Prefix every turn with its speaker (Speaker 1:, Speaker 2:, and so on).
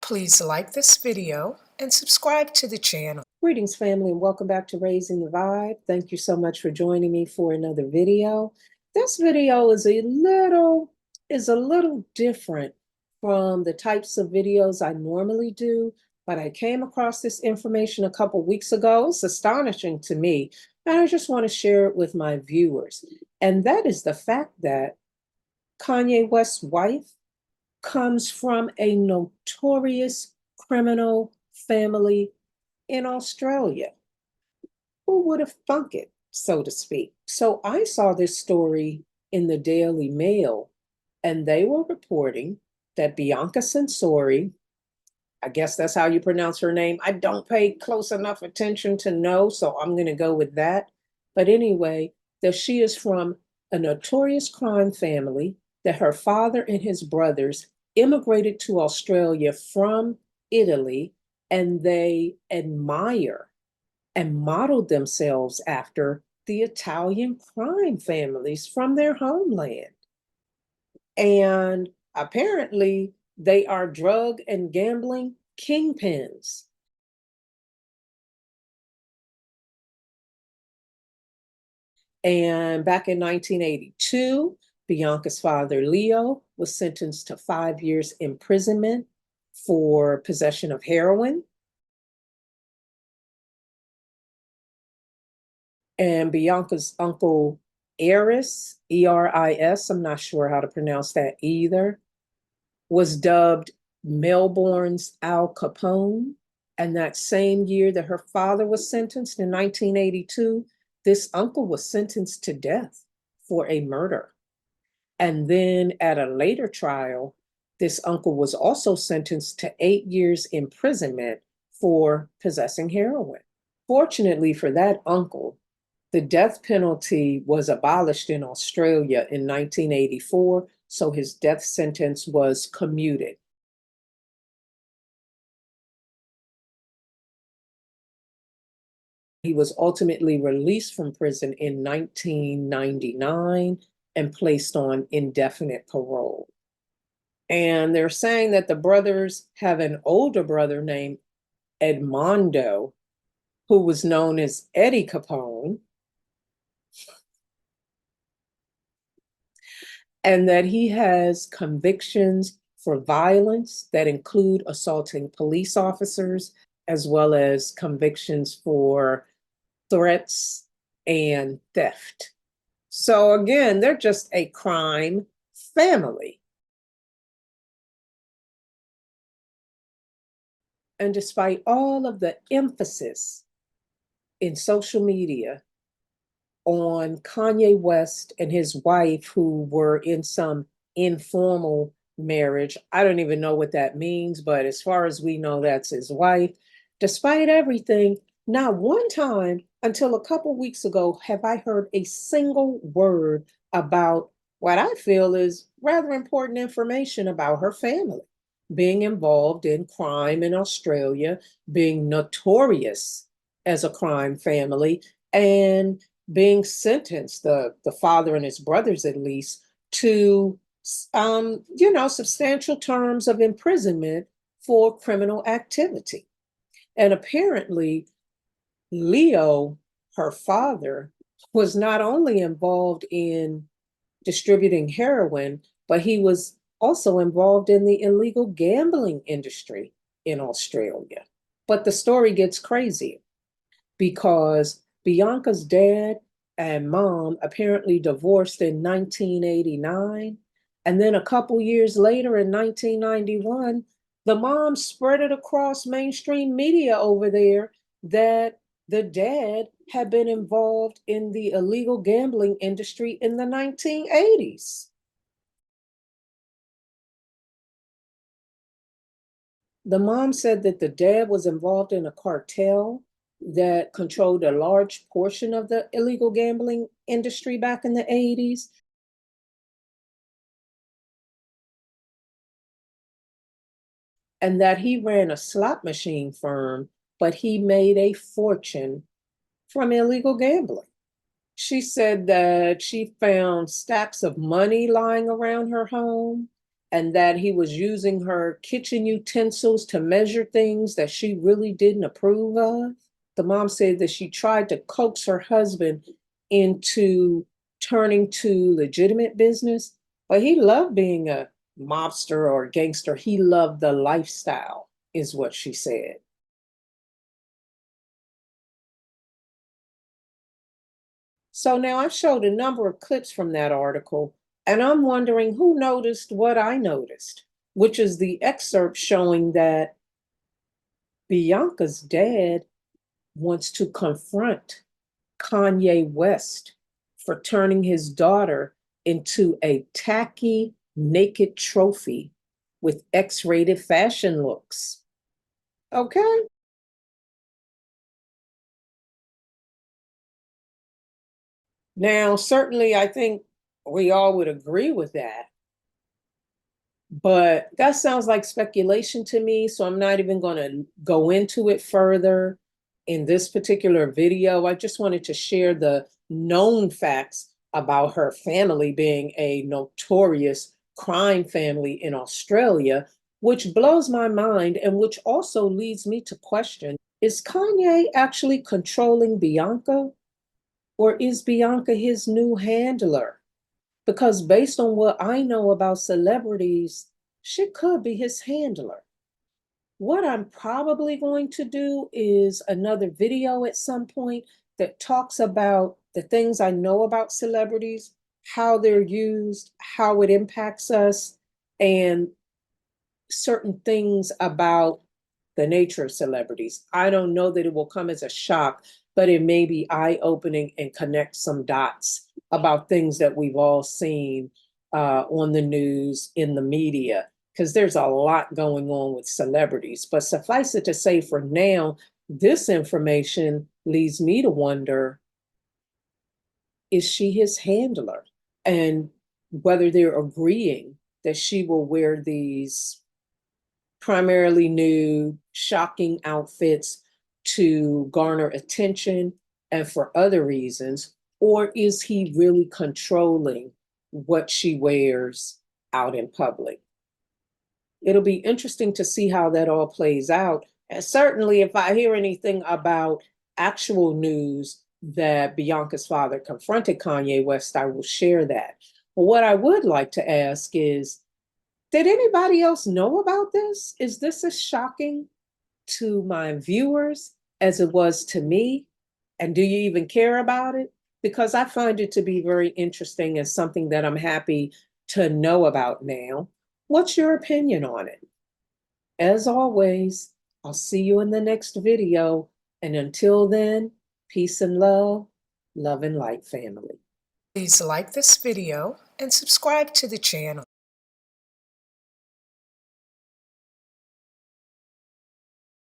Speaker 1: Please like this video and subscribe to the channel.
Speaker 2: Greetings, family, and welcome back to Raising the Vibe. Thank you so much for joining me for another video. This video is a little different from the types of videos I normally do, but I came across this information a couple weeks ago. It's astonishing to me, and I just want to share it with my viewers. And that is the fact that Kanye West's wife comes from a notorious criminal family in Australia. Who would have thunk it, so to speak? So I saw this story in the Daily Mail, and they were reporting that Bianca Censori, I guess that's how you pronounce her name. I don't pay close enough attention to know, so I'm going to go with that. But anyway, that she is from a notorious crime family, that her father and his brothers immigrated to Australia from Italy, and they admire and modeled themselves after the Italian crime families from their homeland. And apparently, they are drug and gambling kingpins. And back in 1982, Bianca's father, Leo, was sentenced to 5 years imprisonment for possession of heroin. And Bianca's uncle, Eris, E-R-I-S, I'm not sure how to pronounce that either, was dubbed Melbourne's Al Capone. And that same year that her father was sentenced in 1982, this uncle was sentenced to death for a murder. And then at a later trial, this uncle was also sentenced to 8 years imprisonment for possessing heroin. Fortunately for that uncle, the death penalty was abolished in Australia in 1984, so his death sentence was commuted. He was ultimately released from prison in 1999 and placed on indefinite parole. And they're saying that the brothers have an older brother named Edmondo, who was known as Eddie Capone, and that he has convictions for violence that include assaulting police officers, as well as convictions for threats and theft. So again, they're just a crime family. And despite all of the emphasis in social media on Kanye West and his wife, who were in some informal marriage. I don't even know what that means, but as far as we know, that's his wife. Despite everything, not one time until a couple weeks ago have I heard a single word about what I feel is rather important information about her family, being involved in crime in Australia, being notorious as a crime family, and being sentenced, the father and his brothers at least, to substantial terms of imprisonment for criminal activity. And apparently, Leo, her father, was not only involved in distributing heroin, but he was also involved in the illegal gambling industry in Australia. But the story gets crazier because Bianca's dad and mom apparently divorced in 1989. And then a couple years later in 1991, the mom spread it across mainstream media over there that the dad had been involved in the illegal gambling industry in the 1980s. The mom said that the dad was involved in a cartel that controlled a large portion of the illegal gambling industry back in the 80s. And that he ran a slot machine firm, but he made a fortune from illegal gambling. She said that she found stacks of money lying around her home, and that he was using her kitchen utensils to measure things that she really didn't approve of. The mom said that she tried to coax her husband into turning to legitimate business, but he loved being a mobster or gangster. He loved the lifestyle, is what she said. So now I've showed a number of clips from that article, and I'm wondering who noticed what I noticed, which is the excerpt showing that Bianca's dad wants to confront Kanye West for turning his daughter into a tacky, naked trophy with X-rated fashion looks. Okay? Now, certainly, I think we all would agree with that. But that sounds like speculation to me, so I'm not even going to go into it further in this particular video. I just wanted to share the known facts about her family being a notorious crime family in Australia, which blows my mind and which also leads me to question, is Kanye actually controlling Bianca, or is Bianca his new handler? Because based on what I know about celebrities, she could be his handler. What I'm probably going to do is another video at some point that talks about the things I know about celebrities, how they're used, how it impacts us, and certain things about the nature of celebrities. I don't know that it will come as a shock, but it may be eye-opening and connect some dots about things that we've all seen on the news, in the media, because there's a lot going on with celebrities. But suffice it to say, for now, this information leads me to wonder, is she his handler? And whether they're agreeing that she will wear these primarily nude, shocking outfits to garner attention and for other reasons? Or is he really controlling what she wears out in public? It'll be interesting to see how that all plays out. And certainly, if I hear anything about actual news that Bianca's father confronted Kanye West, I will share that. But what I would like to ask is, did anybody else know about this? Is this as shocking to my viewers as it was to me? And do you even care about it? Because I find it to be very interesting and something that I'm happy to know about now. What's your opinion on it? As always, I'll see you in the next video. And until then, peace and love and light, family.
Speaker 1: Please like this video and subscribe to the channel.